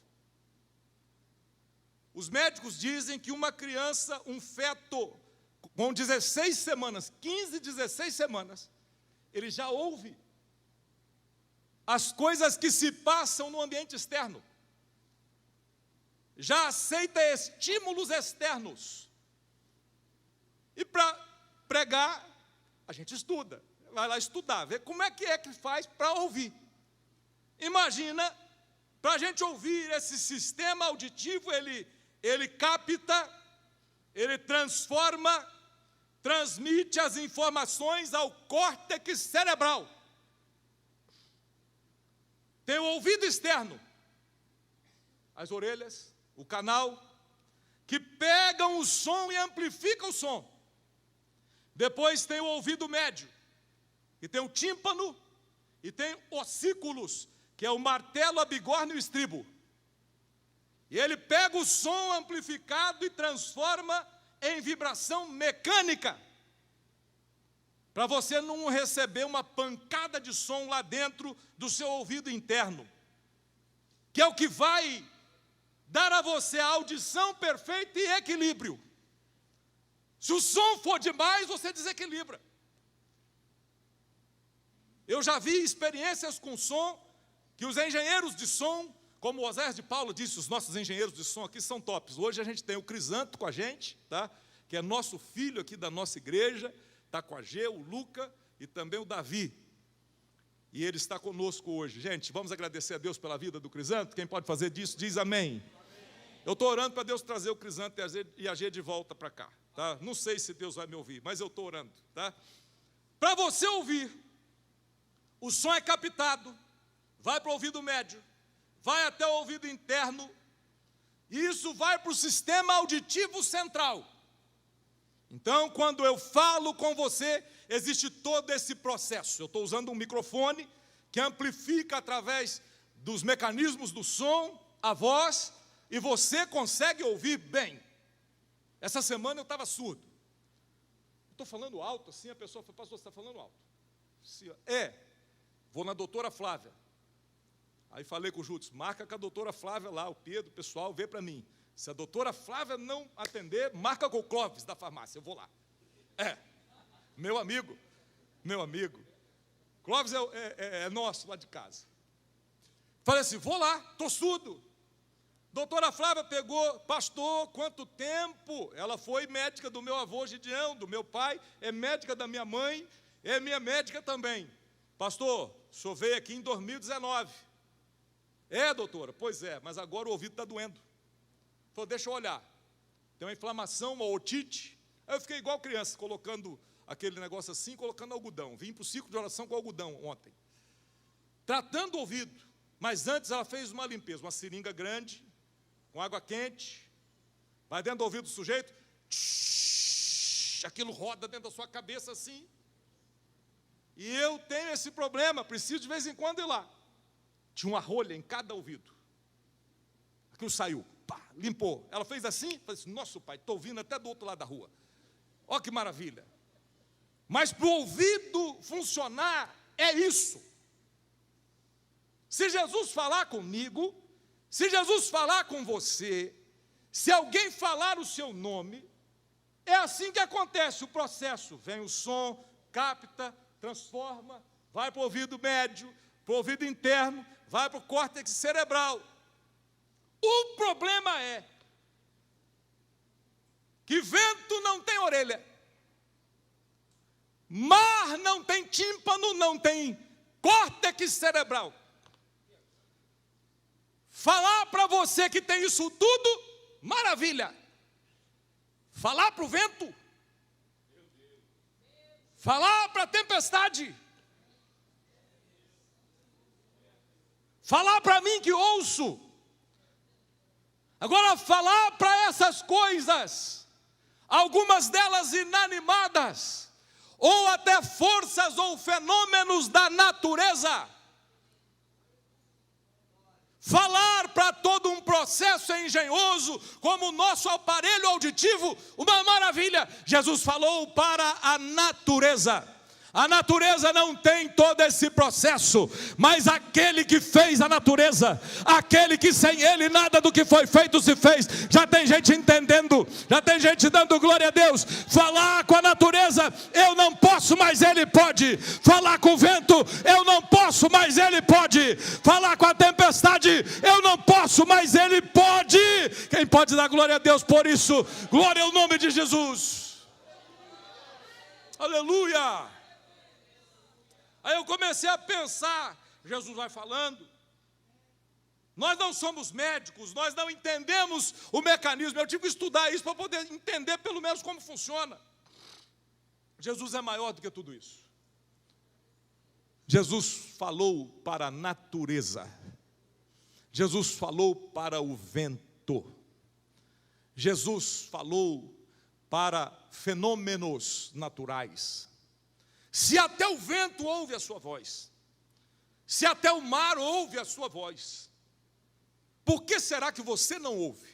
Os médicos dizem que uma criança, um feto, com 16 semanas, 15, 16 semanas, ele já ouve as coisas que se passam no ambiente externo. Já aceita estímulos externos. E para pregar, a gente estuda. Vai lá estudar, ver como é que faz para ouvir. Imagina, para a gente ouvir esse sistema auditivo, ele capta, ele transforma, transmite as informações ao córtex cerebral. Tem o ouvido externo, as orelhas, o canal, que pegam o som e amplificam o som. Depois tem o ouvido médio, que tem o tímpano, e tem ossículos, que é o martelo, a bigorna e o estribo. E ele pega o som amplificado e transforma em vibração mecânica, para você não receber uma pancada de som lá dentro do seu ouvido interno, que é o que vai dar a você a audição perfeita e equilíbrio. Se o som for demais, você desequilibra. Eu já vi experiências com som, que os engenheiros de som, como o Osés de Paulo disse, os nossos engenheiros de som aqui são tops. Hoje a gente tem o Crisanto com a gente, tá? Que é nosso filho aqui da nossa igreja, está com a G, o Luca e também o Davi. E ele está conosco hoje. Gente, vamos agradecer a Deus pela vida do Crisanto? Quem pode fazer disso, diz amém. Eu estou orando para Deus trazer o Crisanto e a G de volta para cá. Tá? Não sei se Deus vai me ouvir, mas eu estou orando. Tá? Para você ouvir, o som é captado, vai para o ouvido médio, vai até o ouvido interno, e isso vai para o sistema auditivo central. Então, quando eu falo com você, existe todo esse processo. Eu estou usando um microfone que amplifica através dos mecanismos do som, a voz, e você consegue ouvir bem. Essa semana eu estava surdo. Estou falando alto assim, a pessoa fala, pastor, você está falando alto? Vou na doutora Flávia. Aí falei com o Júlio, marca com a doutora Flávia lá, o Pedro, o pessoal, vê para mim. Se a doutora Flávia não atender, marca com o Clóvis da farmácia, eu vou lá. Meu amigo. Clóvis é nosso lá de casa. Falei assim, vou lá, estou surdo. Doutora Flávia pegou, pastor, quanto tempo? Ela foi médica do meu avô Gideão, do meu pai, é médica da minha mãe, é minha médica também. Pastor, o senhor veio aqui em 2019. Doutora, pois é, mas agora o ouvido está doendo. Falou, deixa eu olhar. Tem uma inflamação, uma otite. Aí eu fiquei igual criança, colocando aquele negócio assim, colocando algodão. Vim para o ciclo de oração com algodão ontem. Tratando o ouvido. Mas antes ela fez uma limpeza, uma seringa grande, com água quente, vai dentro do ouvido do sujeito, aquilo roda dentro da sua cabeça assim. E eu tenho esse problema, preciso de vez em quando ir lá. Tinha uma rolha em cada ouvido. Aquilo saiu, pá, limpou. Ela fez assim, falei assim, nossa pai, estou ouvindo até do outro lado da rua. Olha que maravilha. Mas para o ouvido funcionar, é isso. Se Jesus falar comigo, se Jesus falar com você, se alguém falar o seu nome, é assim que acontece o processo. Vem o som, capta, transforma, vai para o ouvido médio, para o ouvido interno, vai para o córtex cerebral. O problema é que vento não tem orelha, mar não tem tímpano, não tem córtex cerebral. Falar para você que tem isso tudo, maravilha. Falar para o vento, falar para a tempestade, Falar para mim que ouço. Agora, falar para essas coisas, algumas delas inanimadas, ou até forças ou fenômenos da natureza, falar para todo um processo engenhoso, como o nosso aparelho auditivo, uma maravilha. Jesus falou para a natureza. A natureza não tem todo esse processo, mas aquele que fez a natureza, aquele que sem ele nada do que foi feito se fez. Já tem gente entendendo, já tem gente dando glória a Deus. Falar com a natureza, eu não posso, mas ele pode. Falar com o vento, eu não posso, mas ele pode. Falar com a tempestade, eu não posso, mas ele pode. Quem pode dar glória a Deus por isso? Glória ao nome de Jesus. Aleluia. Aí eu comecei a pensar, Jesus vai falando, nós não somos médicos, nós não entendemos o mecanismo, eu tive que estudar isso para poder entender pelo menos como funciona. Jesus é maior do que tudo isso. Jesus falou para a natureza, Jesus falou para o vento, Jesus falou para fenômenos naturais. Se até o vento ouve a sua voz, se até o mar ouve a sua voz, por que será que você não ouve?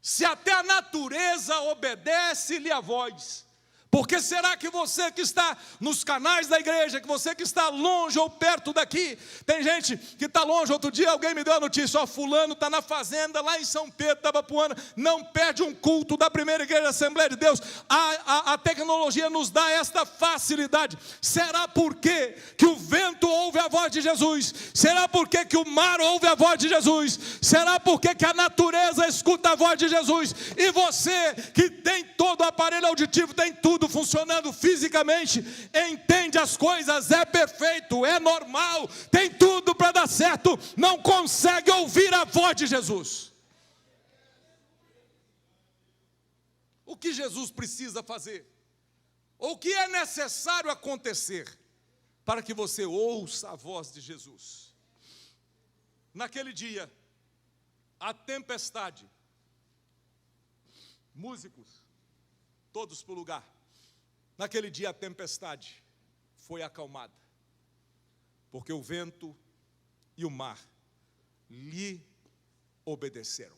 Se até a natureza obedece-lhe a voz, por que será que você que está nos canais da igreja, que você que está longe ou perto daqui, tem gente que está longe, outro dia alguém me deu a notícia, ó, fulano está na fazenda, lá em São Pedro, Tabapuana, não perde um culto da primeira igreja da Assembleia de Deus, a tecnologia nos dá esta facilidade. Será porque que o vento ouve a voz de Jesus? Será porque que o mar ouve a voz de Jesus? Será porque que a natureza escuta a voz de Jesus? E você que tem todo o aparelho auditivo, tem tudo funcionando fisicamente, entende as coisas, é perfeito, é normal, tem tudo para dar certo, não consegue ouvir a voz de Jesus. O que Jesus precisa fazer? Ou o que é necessário acontecer para que você ouça a voz de Jesus? Naquele dia, a tempestade, músicos, todos para o lugar. Naquele dia a tempestade foi acalmada, porque o vento e o mar lhe obedeceram.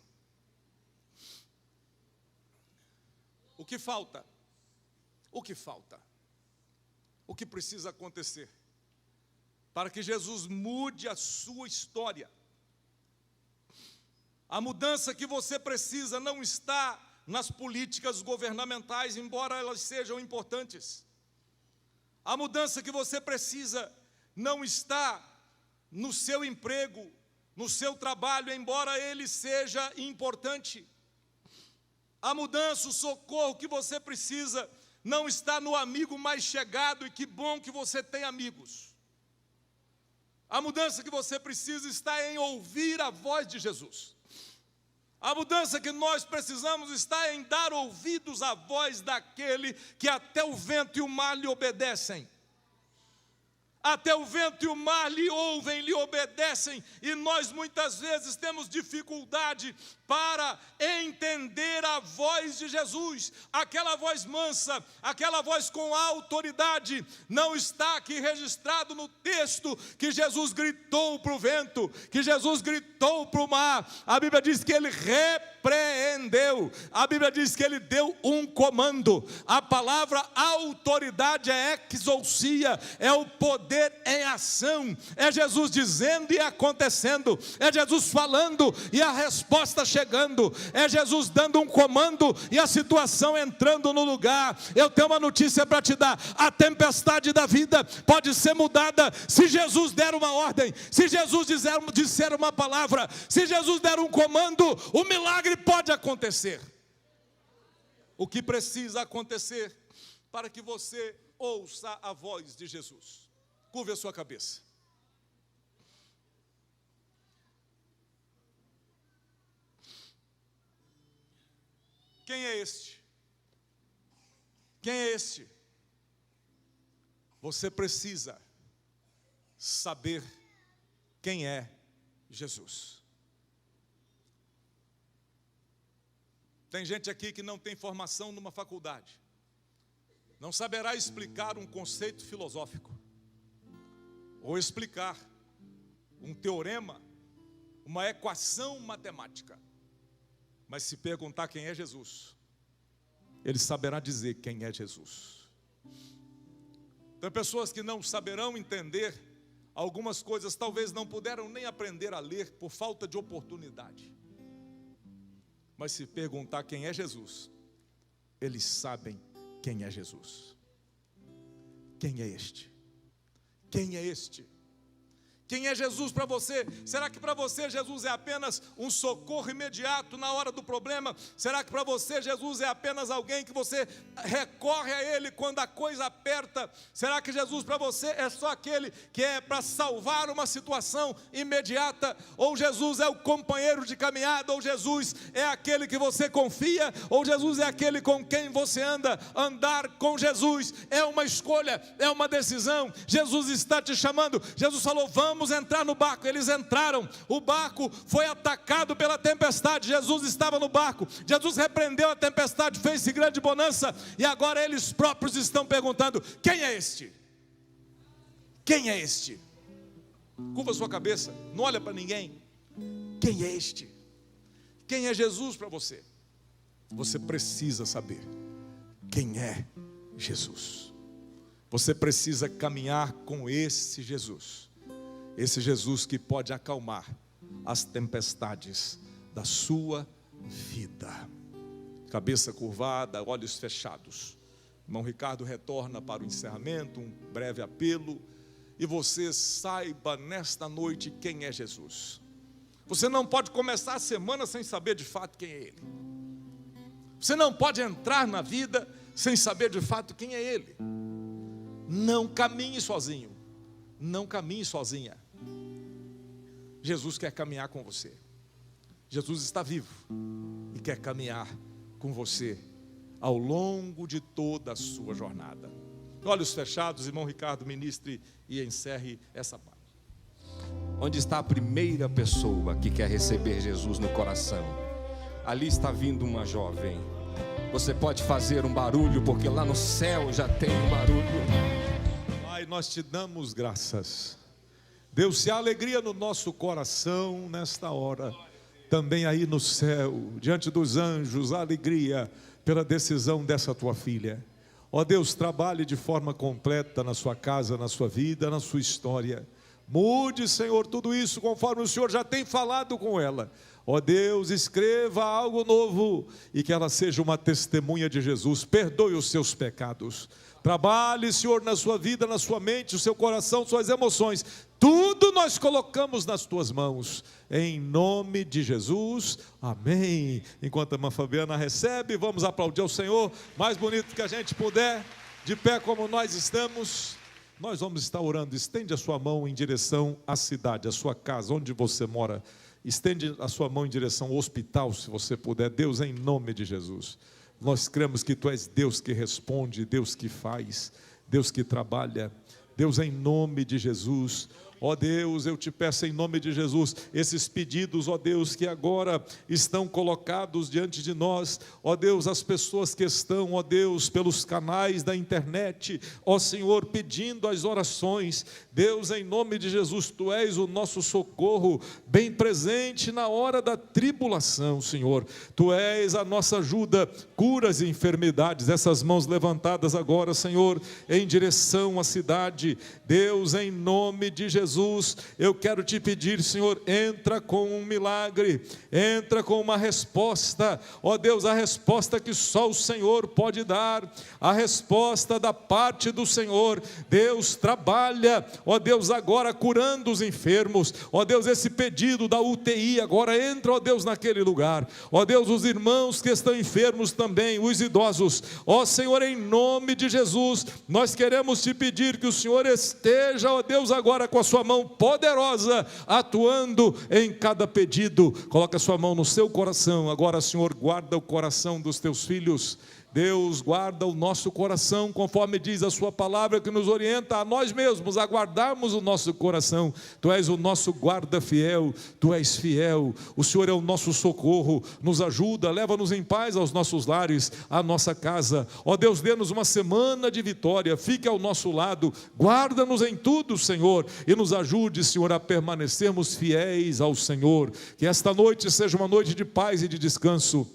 O que falta? O que falta? O que precisa acontecer para que Jesus mude a sua história? A mudança que você precisa não está nas políticas governamentais, embora elas sejam importantes. A mudança que você precisa não está no seu emprego, no seu trabalho, embora ele seja importante. A mudança, o socorro que você precisa não está no amigo mais chegado, e que bom que você tem amigos. A mudança que você precisa está em ouvir a voz de Jesus. A mudança que nós precisamos está em dar ouvidos à voz daquele que até o vento e o mar lhe obedecem. Até o vento e o mar lhe ouvem, lhe obedecem, e nós muitas vezes temos dificuldade para entender a voz de Jesus. Aquela voz mansa, aquela voz com autoridade, não está aqui registrado no texto que Jesus gritou para o vento, que Jesus gritou para o mar. A Bíblia diz que ele repreendeu, a Bíblia diz que ele deu um comando. A palavra autoridade é exousia, é o poder em ação, é Jesus dizendo e acontecendo, é Jesus falando e a resposta chegando, é Jesus dando um comando e a situação entrando no lugar. Eu tenho uma notícia para te dar: a tempestade da vida pode ser mudada se Jesus der uma ordem, se Jesus disser uma palavra, se Jesus der um comando, o milagre pode acontecer. O que precisa acontecer para que você ouça a voz de Jesus? Curve a sua cabeça. Quem é este? Quem é este? Você precisa saber quem é Jesus. Tem gente aqui que não tem formação numa faculdade, não saberá explicar um conceito filosófico, ou explicar um teorema, uma equação matemática. Mas se perguntar quem é Jesus, ele saberá dizer quem é Jesus. Tem pessoas que não saberão entender algumas coisas, talvez não puderam nem aprender a ler por falta de oportunidade. Mas se perguntar quem é Jesus, eles sabem quem é Jesus. Quem é este? Quem é este? Quem é Jesus para você? Será que para você Jesus é apenas um socorro imediato na hora do problema? Será que para você Jesus é apenas alguém que você recorre a Ele quando a coisa aperta? Será que Jesus para você é só aquele que é para salvar uma situação imediata? Ou Jesus é o companheiro de caminhada? Ou Jesus é aquele que você confia? Ou Jesus é aquele com quem você anda? Andar com Jesus é uma escolha, é uma decisão. Jesus está te chamando. Jesus falou: vamos entrar no barco. Eles entraram, o barco foi atacado pela tempestade. Jesus estava no barco, Jesus repreendeu a tempestade, fez-se grande bonança, e agora eles próprios estão perguntando: quem é este? Quem é este? Curva sua cabeça, não olha para ninguém. Quem é este? Quem é Jesus para você? Você precisa saber quem é Jesus. Você precisa caminhar com esse Jesus. Esse Jesus que pode acalmar as tempestades da sua vida. Cabeça curvada, olhos fechados. Irmão Ricardo retorna para o encerramento, um breve apelo. E você saiba nesta noite quem é Jesus. Você não pode começar a semana sem saber de fato quem é Ele. Você não pode entrar na vida sem saber de fato quem é Ele. Não caminhe sozinho. Não caminhe sozinha. Jesus quer caminhar com você. Jesus está vivo e quer caminhar com você ao longo de toda a sua jornada. Olhos fechados, irmão Ricardo, ministre e encerre essa parte. Onde está a primeira pessoa que quer receber Jesus no coração? Ali está vindo uma jovem. Você pode fazer um barulho, porque lá no céu já tem um barulho. Pai, nós te damos graças. Deus, se há alegria no nosso coração nesta hora, também aí no céu, diante dos anjos, a alegria pela decisão dessa tua filha. Ó Deus, trabalhe de forma completa na sua casa, na sua vida, na sua história. Mude, Senhor, tudo isso conforme o Senhor já tem falado com ela. Ó Deus, escreva algo novo e que ela seja uma testemunha de Jesus. Perdoe os seus pecados. Trabalhe, Senhor, na sua vida, na sua mente, o seu coração, suas emoções. Tudo nós colocamos nas tuas mãos. Em nome de Jesus. Amém. Enquanto a irmã Fabiana recebe, vamos aplaudir ao Senhor. Mais bonito que a gente puder. De pé como nós estamos. Nós vamos estar orando. Estende a sua mão em direção à cidade, à sua casa, onde você mora. Estende a sua mão em direção ao hospital, se você puder. Deus, em nome de Jesus, nós cremos que Tu és Deus que responde, Deus que faz, Deus que trabalha. Deus, em nome de Jesus, ó Deus, eu te peço em nome de Jesus, esses pedidos, ó Deus, que agora estão colocados diante de nós, ó Deus, as pessoas que estão, ó Deus, pelos canais da internet, ó Senhor, pedindo as orações. Deus, em nome de Jesus, Tu és o nosso socorro, bem presente na hora da tribulação, Senhor. Tu és a nossa ajuda, cura as enfermidades. Essas mãos levantadas agora, Senhor, em direção à cidade. Deus, em nome de Jesus, eu quero te pedir, Senhor, entra com um milagre, entra com uma resposta, ó Deus, a resposta que só o Senhor pode dar, a resposta da parte do Senhor. Deus, trabalha, ó Deus, agora curando os enfermos, ó Deus, esse pedido da UTI agora entra, ó Deus, naquele lugar, ó Deus, os irmãos que estão enfermos também, os idosos, ó Senhor, em nome de Jesus, nós queremos te pedir que o Senhor esteja, ó Deus, agora com a sua sua mão poderosa atuando em cada pedido. Coloca a sua mão no seu coração. Agora, Senhor, guarda o coração dos teus filhos. Deus, guarda o nosso coração, conforme diz a sua palavra, que nos orienta a nós mesmos a guardarmos o nosso coração. Tu és o nosso guarda fiel, tu és fiel, o Senhor é o nosso socorro, nos ajuda, leva-nos em paz aos nossos lares, à nossa casa. Ó Deus, dê-nos uma semana de vitória, fique ao nosso lado, guarda-nos em tudo, Senhor, e nos ajude, Senhor, a permanecermos fiéis ao Senhor. Que esta noite seja uma noite de paz e de descanso.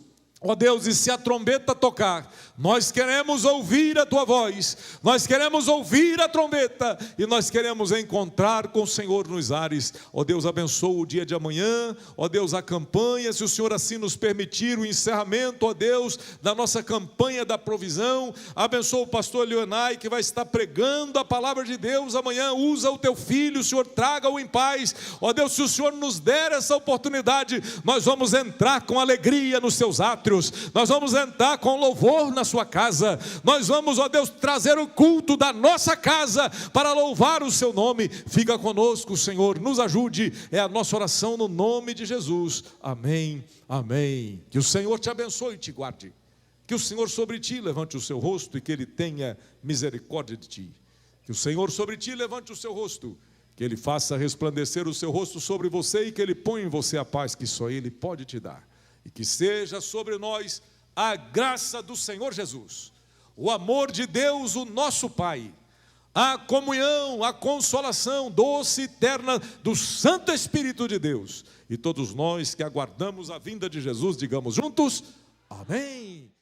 Ó Deus, e se a trombeta tocar, nós queremos ouvir a Tua voz, nós queremos ouvir a trombeta, e nós queremos encontrar com o Senhor nos ares. Ó Deus, abençoa o dia de amanhã, ó Deus, a campanha, se o Senhor assim nos permitir, o encerramento, ó Deus, da nossa campanha da provisão. Abençoa o pastor Leonai, que vai estar pregando a palavra de Deus amanhã. Usa o Teu filho, o Senhor, traga-o em paz. Ó Deus, se o Senhor nos der essa oportunidade, nós vamos entrar com alegria nos Seus átrios. Nós vamos entrar com louvor na sua casa. Nós vamos, ó Deus, trazer o culto da nossa casa para louvar o seu nome. Fica conosco, Senhor, nos ajude. É a nossa oração no nome de Jesus. Amém, amém. Que o Senhor te abençoe e te guarde. Que o Senhor sobre ti levante o seu rosto e que Ele tenha misericórdia de ti. Que o Senhor sobre ti levante o seu rosto, que Ele faça resplandecer o seu rosto sobre você e que Ele ponha em você a paz que só Ele pode te dar. E que seja sobre nós a graça do Senhor Jesus, o amor de Deus, o nosso Pai, a comunhão, a consolação doce e eterna do Santo Espírito de Deus. E todos nós que aguardamos a vinda de Jesus, digamos juntos, amém.